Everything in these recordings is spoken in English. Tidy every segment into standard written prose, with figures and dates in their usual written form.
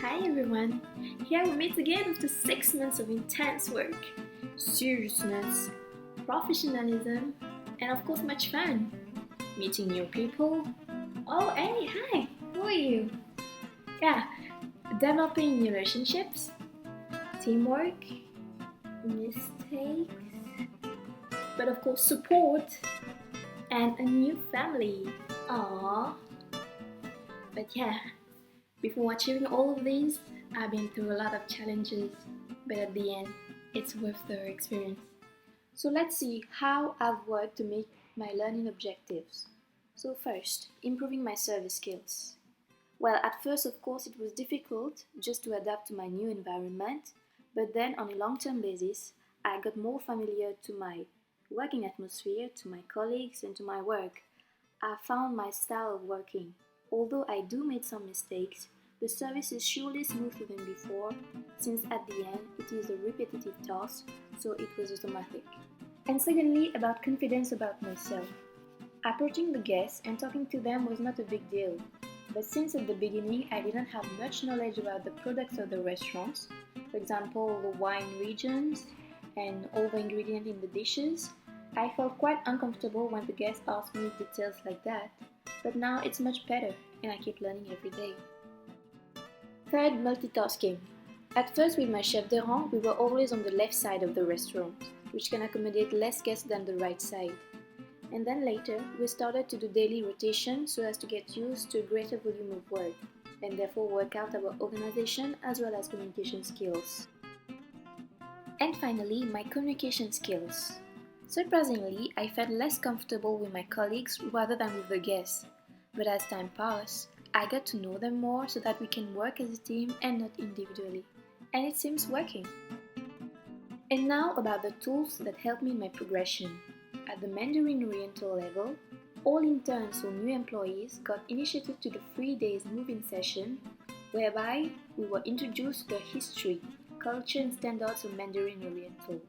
Hi everyone! Here we meet again after 6 months of intense work, seriousness, professionalism, and of course much fun. Meeting new people. Oh, hey, hi! Who are you? Yeah, developing new relationships, teamwork, mistakes, but of course support, and a new family. Aww. But yeah, before achieving all of these, I've been through a lot of challenges, but at the end, it's worth the experience. So let's see how I've worked to meet my learning objectives. So first, improving my service skills. Well, at first, of course, it was difficult just to adapt to my new environment, but then on a long-term basis, I got more familiar to my working atmosphere, to my colleagues, and to my work. I found my style of working. Although I do make some mistakes, the service is surely smoother than before, since at the end it is a repetitive task, so it was automatic. And secondly, about confidence about myself. Approaching the guests and talking to them was not a big deal, but since at the beginning I didn't have much knowledge about the products of the restaurants, for example, the wine regions and all the ingredients in the dishes, I felt quite uncomfortable when the guests asked me details like that, but now it's much better and I keep learning every day. Third, multitasking. At first, with my chef de rang, we were always on the left side of the restaurant, which can accommodate less guests than the right side. And then later, we started to do daily rotation so as to get used to a greater volume of work, and therefore work out our organization as well as communication skills. And finally, my communication skills. Surprisingly, I felt less comfortable with my colleagues rather than with the guests. But as time passed, I got to know them more so that we can work as a team and not individually. And it seems working. And now about the tools that help me in my progression. At the Mandarin Oriental level, all interns or new employees got initiated to the 3 days move-in session, whereby we were introduced to the history, culture and standards of Mandarin Oriental,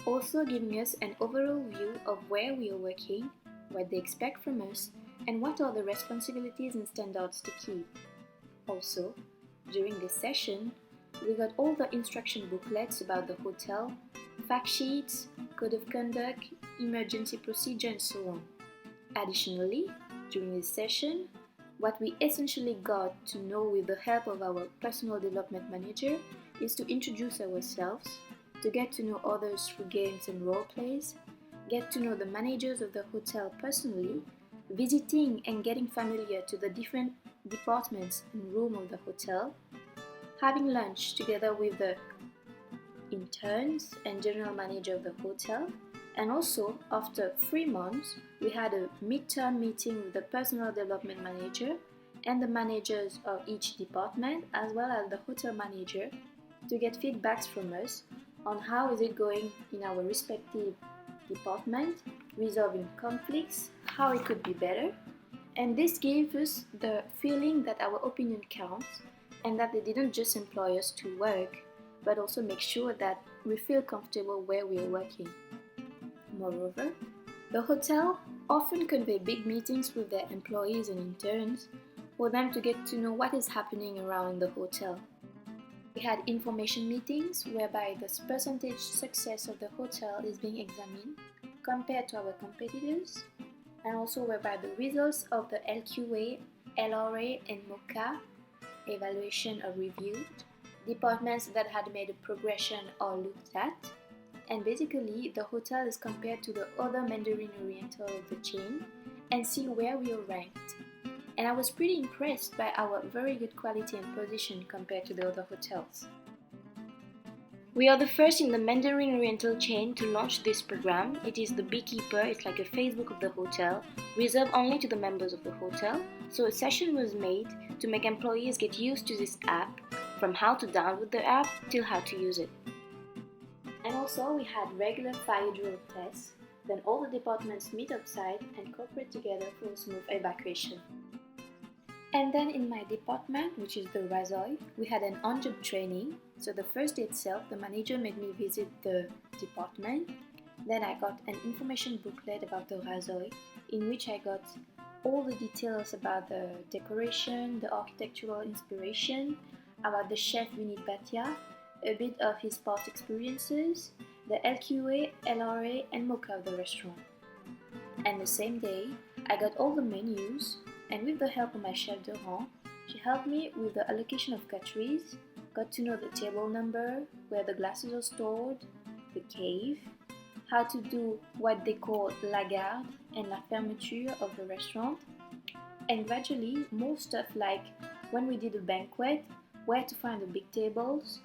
also giving us an overall view of where we are working, what they expect from us, and what are the responsibilities and standards to keep. Also, during this session, we got all the instruction booklets about the hotel, fact sheets, code of conduct, emergency procedure, and so on. Additionally, during this session, what we essentially got to know with the help of our personal development manager is to introduce ourselves, to get to know others through games and role plays, get to know the managers of the hotel personally, visiting and getting familiar to the different departments and room of the hotel, having lunch together with the interns and general manager of the hotel, and also after 3 months we had a midterm meeting with the personal development manager and the managers of each department as well as the hotel manager to get feedbacks from us on how is it going in our respective department, resolving conflicts, how it could be better, and this gave us the feeling that our opinion counts and that they didn't just employ us to work, but also make sure that we feel comfortable where we are working. Moreover, the hotel often convey big meetings with their employees and interns for them to get to know what is happening around the hotel. We had information meetings whereby the percentage success of the hotel is being examined compared to our competitors, and also whereby the results of the LQA, LRA, and MOCA evaluation are reviewed, departments that had made a progression are looked at, and basically the hotel is compared to the other Mandarin Oriental of the chain and see where we are ranked. And I was pretty impressed by our very good quality and position compared to the other hotels. We are the first in the Mandarin Oriental chain to launch this program. It is the Beekeeper, it's like a Facebook of the hotel, reserved only to the members of the hotel. So a session was made to make employees get used to this app, from how to download the app till how to use it. And also we had regular fire drill tests, then all the departments meet outside and cooperate together for a smooth evacuation. And then in my department, which is the Razoi, we had an on-job training. So the first day itself, the manager made me visit the department. Then I got an information booklet about the Razoi, in which I got all the details about the decoration, the architectural inspiration, about the chef Vinit Bhatia, a bit of his past experiences, the LQA, LRA, and mocha of the restaurant. And the same day, I got all the menus, and with the help of my chef de rang, she helped me with the allocation of cutleries, got to know the table number, where the glasses are stored, the cave, how to do what they call la garde and la fermeture of the restaurant, and gradually more stuff like when we did a banquet, where to find the big tables,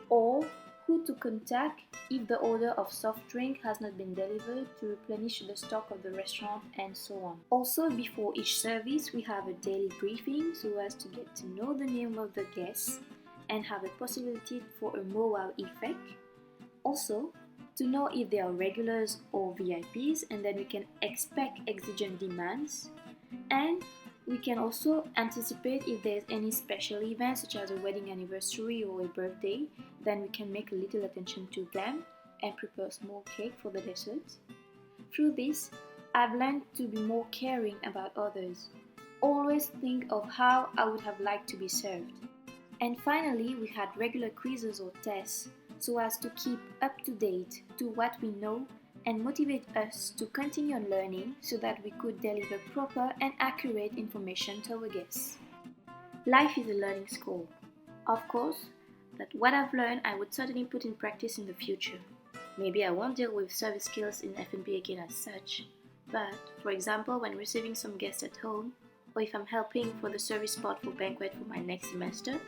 or who to contact if the order of soft drink has not been delivered to replenish the stock of the restaurant, and so on. Also, before each service, we have a daily briefing so as to get to know the name of the guests and have a possibility for a more wow effect. Also, to know if they are regulars or VIPs, and then we can expect exigent demands. And we can also anticipate if there's any special event such as a wedding anniversary or a birthday, then we can make a little attention to them and prepare a small cake for the dessert. Through this, I've learned to be more caring about others. Always think of how I would have liked to be served. And finally, we had regular quizzes or tests so as to keep up to date to what we know and motivate us to continue on learning so that we could deliver proper and accurate information to our guests. Life is a learning school. Of course, that what I've learned I would certainly put in practice in the future. Maybe I won't deal with service skills in F&B again as such, but for example when receiving some guests at home, or if I'm helping for the service part for banquet for my next semester,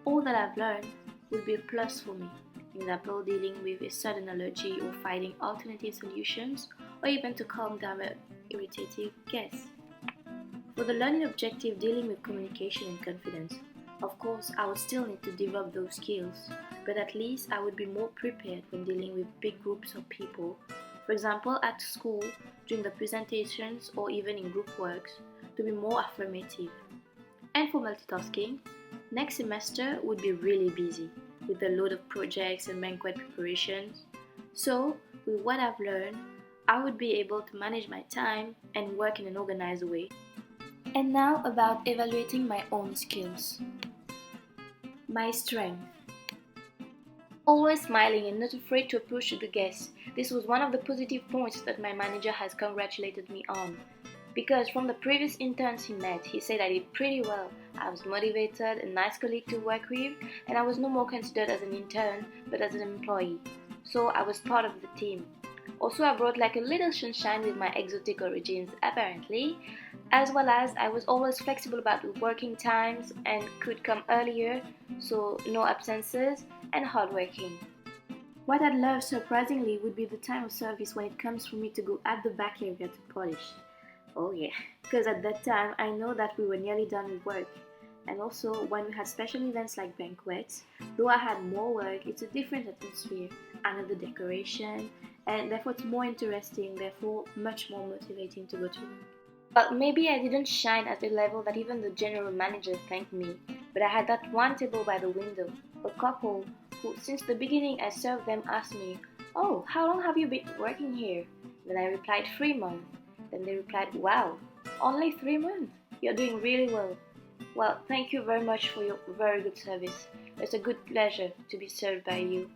all that I've learned will be a plus for me. For example, dealing with a sudden allergy or finding alternative solutions, or even to calm down an irritating guest. For the learning objective dealing with communication and confidence, of course I would still need to develop those skills, but at least I would be more prepared when dealing with big groups of people. For example, at school, during the presentations or even in group works, to be more affirmative. And for multitasking, next semester would be really busy with a load of projects and banquet preparations. So, with what I've learned, I would be able to manage my time and work in an organized way. And now about evaluating my own skills. My strength. Always smiling and not afraid to approach the guests. This was one of the positive points that my manager has congratulated me on. Because from the previous interns he met, he said I did pretty well. I was motivated, a nice colleague to work with, and I was no more considered as an intern, but as an employee. So I was part of the team. Also, I brought like a little sunshine with my exotic origins, apparently, as well as I was always flexible about the working times and could come earlier, so no absences, and hardworking. What I'd love surprisingly would be the time of service when it comes for me to go at the back area to polish. Oh yeah, because at that time I know that we were nearly done with work. And also when we had special events like banquets, though I had more work, it's a different atmosphere, another decoration, and therefore it's more interesting, therefore much more motivating to go to work. Well, maybe I didn't shine at the level that even the general manager thanked me, but I had that one table by the window, a couple who since the beginning I served them asked me, "Oh, how long have you been working here?" Then I replied 3 months. Then they replied, "Wow, only 3 months? You're doing really well." Well, thank you very much for your very good service. It's a good pleasure to be served by you.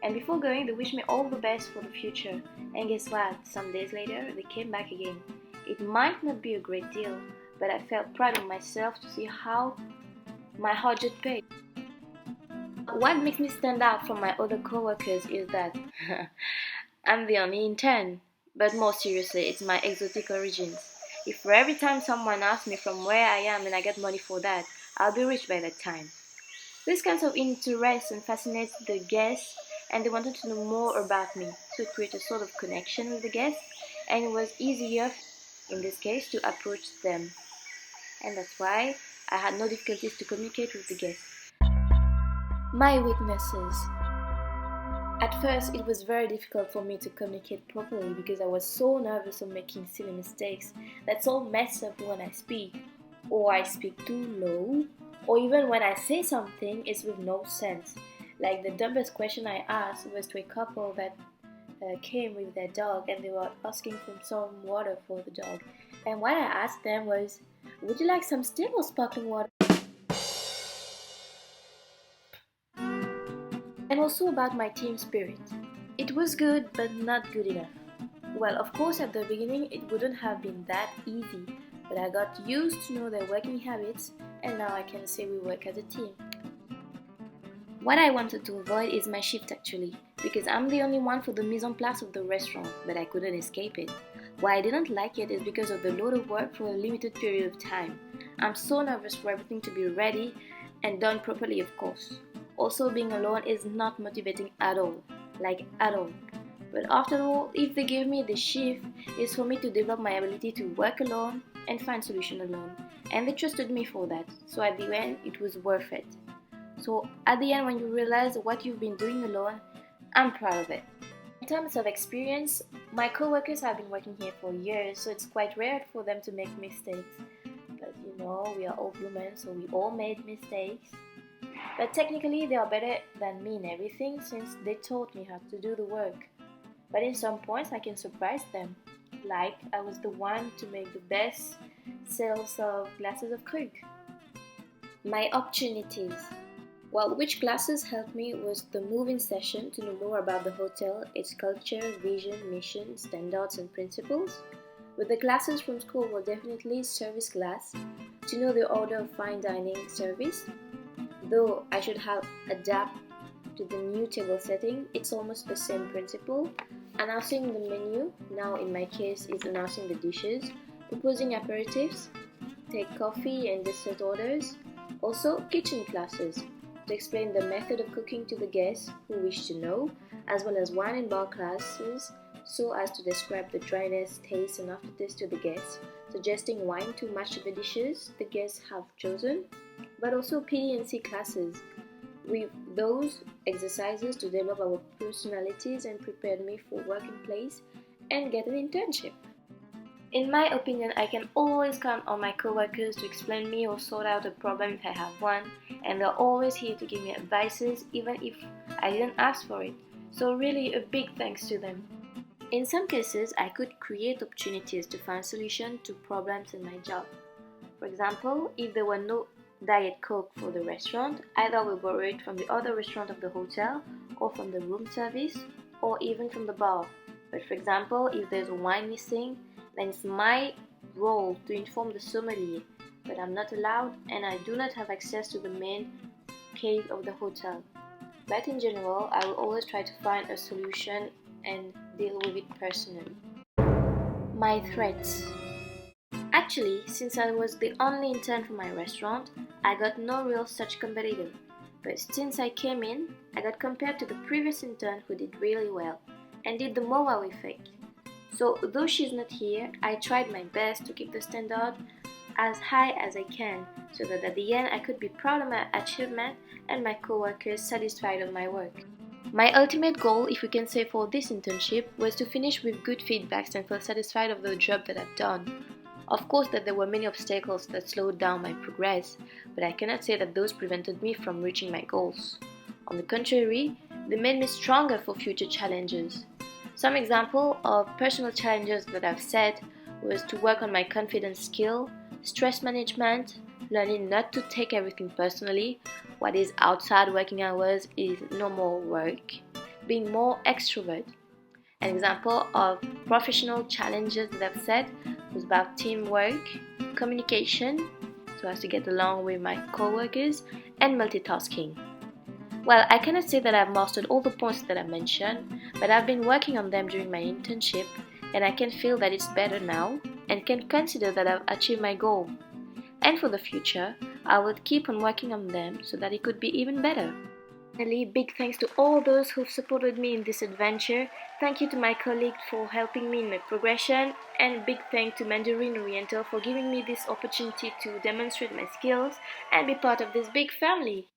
And before going, they wished me all the best for the future. And guess what? Some days later, they came back again. It might not be a great deal, but I felt proud of myself to see how my hard job paid. What makes me stand out from my other coworkers is that I'm the only intern. But more seriously, it's my exotic origins. If for every time someone asks me from where I am and I get money for that, I'll be rich by that time. This kind of interest and fascinates the guests, and they wanted to know more about me, so it created a sort of connection with the guests, and it was easier in this case to approach them. And that's why I had no difficulties to communicate with the guests. My weaknesses. At first, it was very difficult for me to communicate properly because I was so nervous of making silly mistakes that all mess up when I speak, or I speak too low, or even when I say something it's with no sense. Like the dumbest question I asked was to a couple that came with their dog and they were asking for some water for the dog. And what I asked them was, "Would you like some still or sparkling water?" also about my team spirit. It was good, but not good enough. Well, of course, at the beginning it wouldn't have been that easy, but I got used to know their working habits, and now I can say we work as a team. What I wanted to avoid is my shift actually, because I'm the only one for the mise en place of the restaurant, but I couldn't escape it. Why I didn't like it is because of the load of work for a limited period of time. I'm so nervous for everything to be ready and done properly, of course. Also, being alone is not motivating at all, like at all. But after all, if they gave me the shift, it's for me to develop my ability to work alone and find solution alone. And they trusted me for that, so at the end, it was worth it. So at the end, when you realize what you've been doing alone, I'm proud of it. In terms of experience, my co-workers have been working here for years, so it's quite rare for them to make mistakes. But you know, we are all human, so we all made mistakes. But technically, they are better than me in everything since they taught me how to do the work. But in some points, I can surprise them. Like, I was the one to make the best sales of glasses of Krug. My opportunities. Well, which classes helped me was the move-in session to know more about the hotel, its culture, vision, mission, standards and principles. But the classes from school were definitely service class, to know the order of fine dining service. Though I should have adapted to the new table setting, it's almost the same principle. Announcing the menu, now in my case is announcing the dishes, proposing aperitifs, take coffee and dessert orders, also kitchen classes, to explain the method of cooking to the guests who wish to know, as well as wine and bar classes so as to describe the dryness, taste and aftertaste to the guests, suggesting wine to match the dishes the guests have chosen, but also PD&C classes. With those exercises to develop our personalities and prepared me for working place and get an internship. In my opinion, I can always count on my coworkers to explain me or sort out a problem if I have one, and they're always here to give me advices even if I didn't ask for it. So really a big thanks to them. In some cases, I could create opportunities to find solutions to problems in my job. For example, if there were no Diet Coke for the restaurant, either we borrow it from the other restaurant of the hotel or from the room service or even from the bar. But for example, if there's a wine missing, then it's my role to inform the sommelier, but I'm not allowed and I do not have access to the main cave of the hotel. But in general, I will always try to find a solution and deal with it personally. My threats. Actually, since I was the only intern for my restaurant, I got no real such competitor. But since I came in, I got compared to the previous intern who did really well and did the more wow effect. So though she's not here, I tried my best to keep the standard as high as I can so that at the end I could be proud of my achievement and my coworkers satisfied of my work. My ultimate goal, if we can say for this internship, was to finish with good feedbacks and feel satisfied of the job that I've done. Of course that there were many obstacles that slowed down my progress, but I cannot say that those prevented me from reaching my goals. On the contrary, they made me stronger for future challenges. Some example of personal challenges that I've set was to work on my confidence skill, stress management, learning not to take everything personally, what is outside working hours is no more work, being more extrovert. An example of professional challenges that I've set was about teamwork, communication, so as to get along with my coworkers, and multitasking. Well, I cannot say that I've mastered all the points that I mentioned, but I've been working on them during my internship and I can feel that it's better now and can consider that I've achieved my goal. And for the future, I will keep on working on them so that it could be even better. Finally, big thanks to all those who've supported me in this adventure. Thank you to my colleague for helping me in my progression, and big thanks to Mandarin Oriental for giving me this opportunity to demonstrate my skills and be part of this big family.